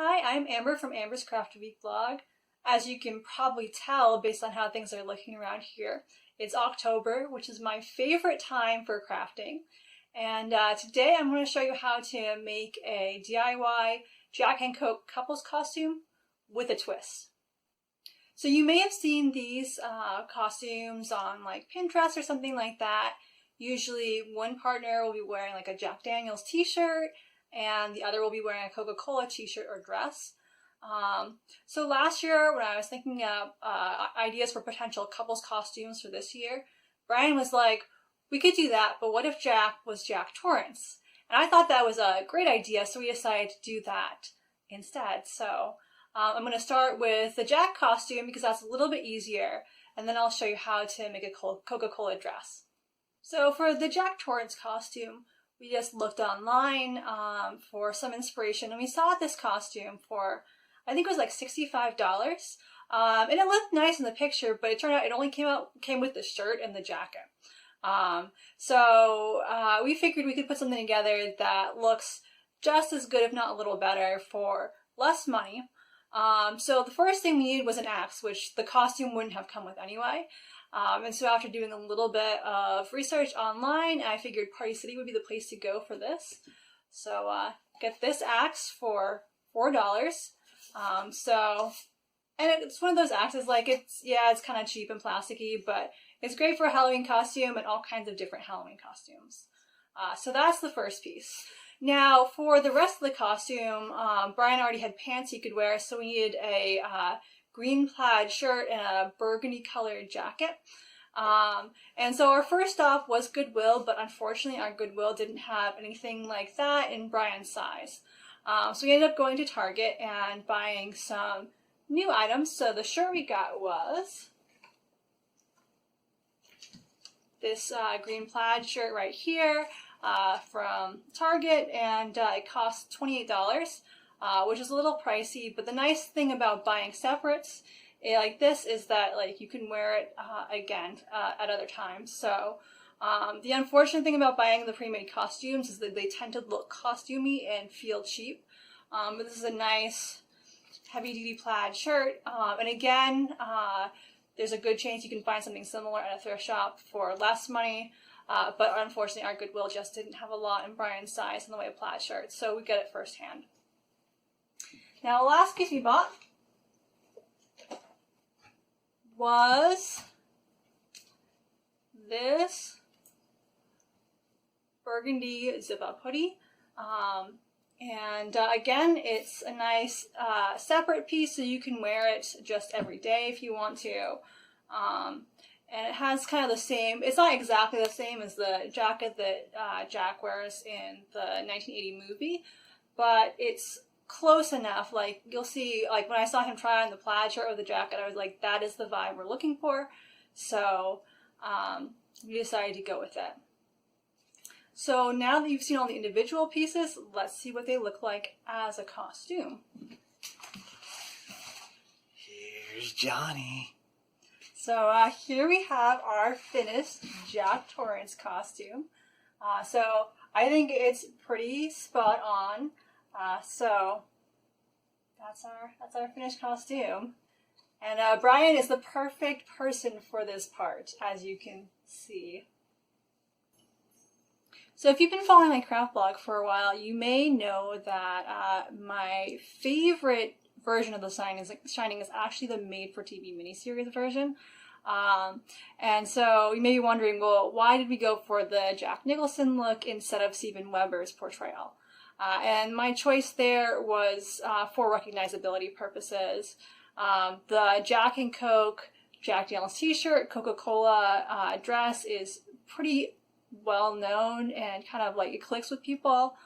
Hi, I'm Amber from Amber's Craft Week vlog. As you can probably tell based on how things are looking around here, it's October, which is my favorite time for crafting. And today I'm going to show you how to make a DIY Jack and Coke couples costume with a twist. So you may have seen these costumes on like Pinterest or something like that. Usually one partner will be wearing like a Jack Daniel's t-shirt and the other will be wearing a Coca Cola t-shirt or dress. So last year when I was thinking of ideas for potential couples costumes for this year, Brian was like, we could do that, but what if Jack was Jack Torrance? And I thought that was a great idea, so we decided to do that instead. So I'm going to start with the Jack costume because that's a little bit easier, and then I'll show you how to make a Coca Cola dress. So for the Jack Torrance costume, we just looked online for some inspiration, and we saw this costume for, I think it was like $65. And it looked nice in the picture, but it turned out it only came with the shirt and the jacket. So we figured we could put something together that looks just as good, if not a little better, for less money. So the first thing we needed was an axe, which the costume wouldn't have come with anyway. And so after doing a little bit of research online, I figured Party City would be the place to go for this. So get this axe for $4. And it's one of those axes, like it's kind of cheap and plasticky, but it's great for a Halloween costume and all kinds of different Halloween costumes. So that's the first piece. Now for the rest of the costume, Brian already had pants he could wear, so we needed a green plaid shirt and a burgundy colored jacket. And so our first stop was Goodwill, but unfortunately our Goodwill didn't have anything like that in Brian's size. So we ended up going to Target and buying some new items. So the shirt we got was this green plaid shirt right here from Target, and it cost $28. Which is a little pricey, but the nice thing about buying separates like this is that like you can wear it again at other times. So the unfortunate thing about buying the pre-made costumes is that they tend to look costumey and feel cheap. But this is a nice heavy-duty plaid shirt, and again, there's a good chance you can find something similar at a thrift shop for less money. But unfortunately, our Goodwill just didn't have a lot in Brian's size in the way of plaid shirts, so we get it firsthand. Now, the last piece we bought was this burgundy zip-up hoodie. Again, it's a nice separate piece, so you can wear it just every day if you want to. And it has kind of the same, it's not exactly the same as the jacket that Jack wears in the 1980 movie, but it's close enough. Like you'll see, like when I saw him try on the plaid shirt or the jacket, I was like, that is the vibe we're looking for. So we decided to go with it. So now that you've seen all the individual pieces, let's see what they look like as a costume. Here's Johnny. So here we have our finished Jack Torrance costume. So I think it's pretty spot on. So that's our finished costume. And Brian is the perfect person for this part, as you can see. So if you've been following my craft blog for a while, you may know that my favorite version of the Shining is actually the made-for-TV miniseries version. And so you may be wondering, well, why did we go for the Jack Nicholson look instead of Steven Weber's portrayal? And my choice there was for recognizability purposes. The Jack and Coke, Jack Daniel's t-shirt, Coca Cola dress is pretty well known and kind of like it clicks with people.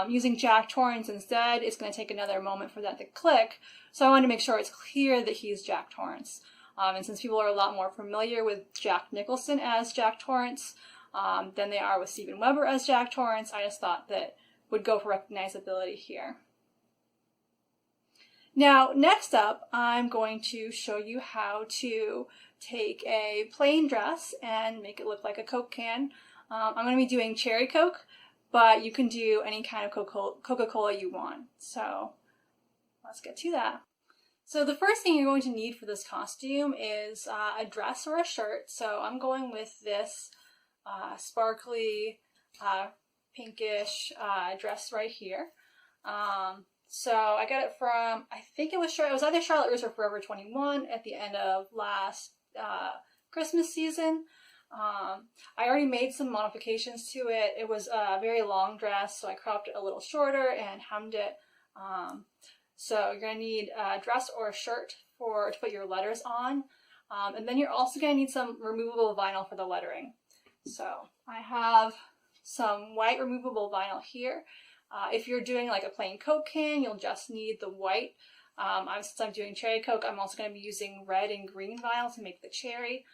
Using Jack Torrance instead, it's going to take another moment for that to click. So I wanted to make sure it's clear that he's Jack Torrance. And since people are a lot more familiar with Jack Nicholson as Jack Torrance than they are with Steven Weber as Jack Torrance, I just thought that would go for recognizability here. Now, next up, I'm going to show you how to take a plain dress and make it look like a Coke can. I'm going to be doing cherry Coke, but you can do any kind of Coca Cola you want. So let's get to that. So the first thing you're going to need for this costume is a dress or a shirt. So I'm going with this sparkly pinkish dress right here. So I got it from, I think it was either Charlotte Russe or Forever 21 at the end of last Christmas season. I already made some modifications to it. It was a very long dress, so I cropped it a little shorter and hemmed it. So you're going to need a dress or a shirt to put your letters on. And then you're also going to need some removable vinyl for the lettering. So I have some white removable vinyl here. If you're doing like a plain Coke can, you'll just need the white. Since I'm doing cherry Coke, I'm also going to be using red and green vinyl to make the cherry.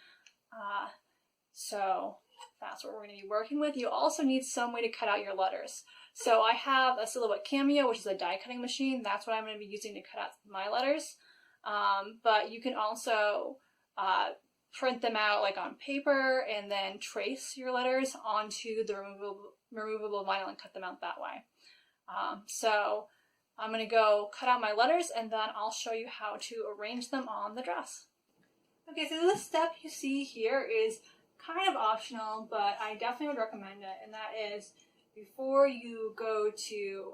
So that's what we're going to be working with. You also need some way to cut out your letters. So I have a Silhouette Cameo, which is a die cutting machine. That's what I'm going to be using to cut out my letters. But you can also print them out like on paper and then trace your letters onto the removable vinyl and cut them out that way. So I'm going to go cut out my letters and then I'll show you how to arrange them on the dress. Okay, so this step you see here is kind of optional, but I definitely would recommend it, and that is before you go to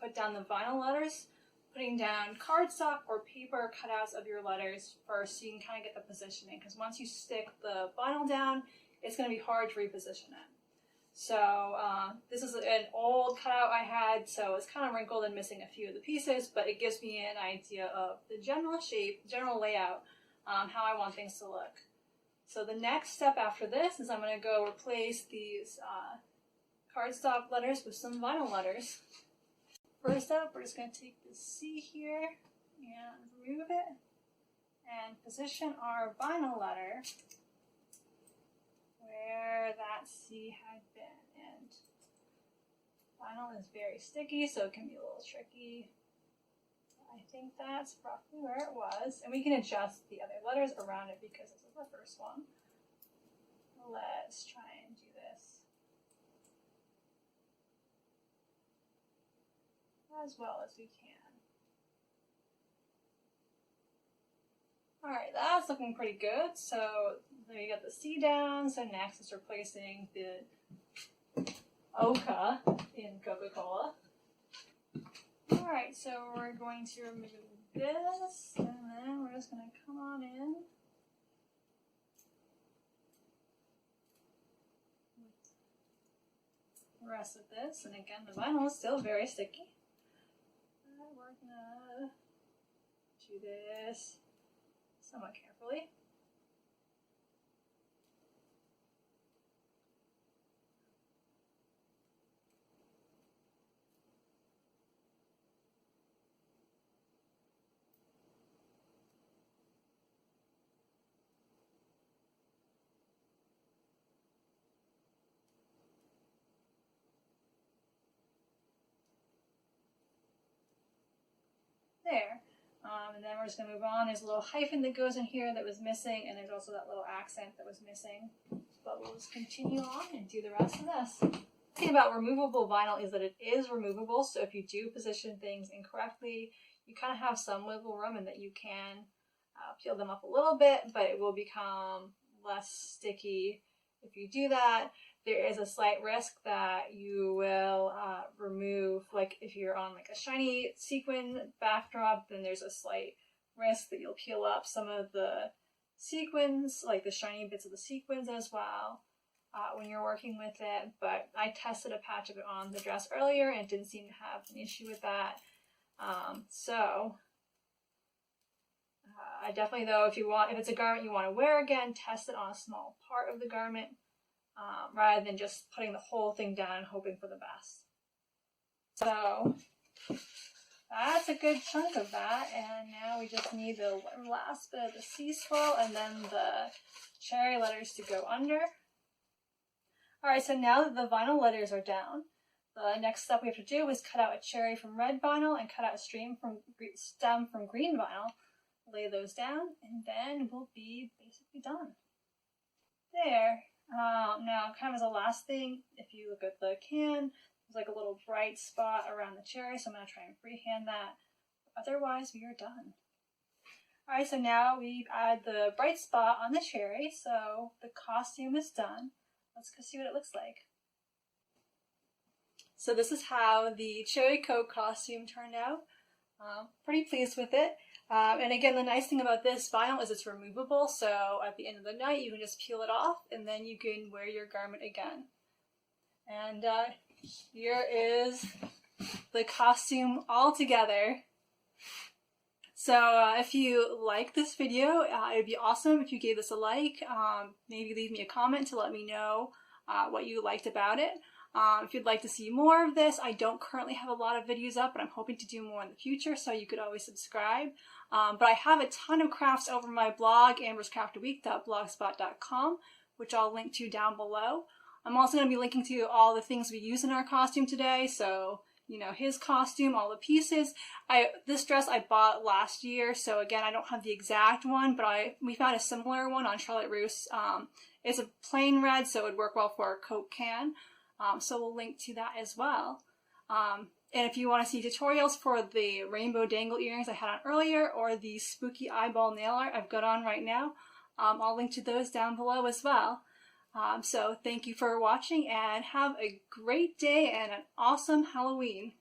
put down the vinyl letters, putting down cardstock or paper cutouts of your letters first so you can kind of get the positioning, because once you stick the vinyl down, it's going to be hard to reposition it. So this is an old cutout I had, so it's kind of wrinkled and missing a few of the pieces, but it gives me an idea of the general shape, general layout, how I want things to look. So the next step after this is I'm going to go replace these cardstock letters with some vinyl letters. First up, we're just going to take the C here and remove it and position our vinyl letter where that C had been. And vinyl is very sticky, so it can be a little tricky. I think that's roughly where it was. And we can adjust the other letters around it because this is the first one. Let's try and do this as well as we can. Alright, that's looking pretty good. So there you got the C down. So next is replacing the Oka in Coca Cola. Alright, so we're going to remove this, and then we're just going to come on in with the rest of this. And again, the vinyl is still very sticky. We're going to do this somewhat carefully. There. And then we're just going to move on. There's a little hyphen that goes in here that was missing, and there's also that little accent that was missing. But we'll just continue on and do the rest of this. The thing about removable vinyl is that it is removable, so if you do position things incorrectly, you kind of have some wiggle room and that you can peel them up a little bit, but it will become less sticky if you do that. There is a slight risk that you will remove, like if you're on like a shiny sequin backdrop, then there's a slight risk that you'll peel up some of the sequins, like the shiny bits of the sequins as well when you're working with it. But I tested a patch of it on the dress earlier and didn't seem to have an issue with that. I definitely, though, if it's a garment you want to wear again, test it on a small part of the garment. Rather than just putting the whole thing down and hoping for the best. So that's a good chunk of that, and now we just need the last bit of the C-swell and then the cherry letters to go under. Alright, so now that the vinyl letters are down, the next step we have to do is cut out a cherry from red vinyl and cut out a stem from green vinyl. Lay those down, and then we'll be basically done. There. Now, kind of as a last thing, if you look at the can, there's like a little bright spot around the cherry, so I'm going to try and freehand that Otherwise, we are done. Alright, so now we've added the bright spot on the cherry, so the costume is done. Let's go see what it looks like. So this is how the cherry coat costume turned out. Pretty pleased with it. And again, the nice thing about this vinyl is it's removable, so at the end of the night you can just peel it off and then you can wear your garment again. And here is the costume all together. So if you like this video, it'd be awesome if you gave this a like. Maybe leave me a comment to let me know what you liked about it. If you'd like to see more of this, I don't currently have a lot of videos up, but I'm hoping to do more in the future, so you could always subscribe. But I have a ton of crafts over my blog, amberscraftaweek.blogspot.com, which I'll link to down below. I'm also going to be linking to all the things we use in our costume today, so, you know, his costume, all the pieces. This dress I bought last year, so again, I don't have the exact one, but we found a similar one on Charlotte Russe. It's a plain red, so it would work well for a Coke can. So we'll link to that as well. And if you want to see tutorials for the rainbow dangle earrings I had on earlier, or the spooky eyeball nail art I've got on right now, I'll link to those down below as well. So thank you for watching, and have a great day and an awesome Halloween.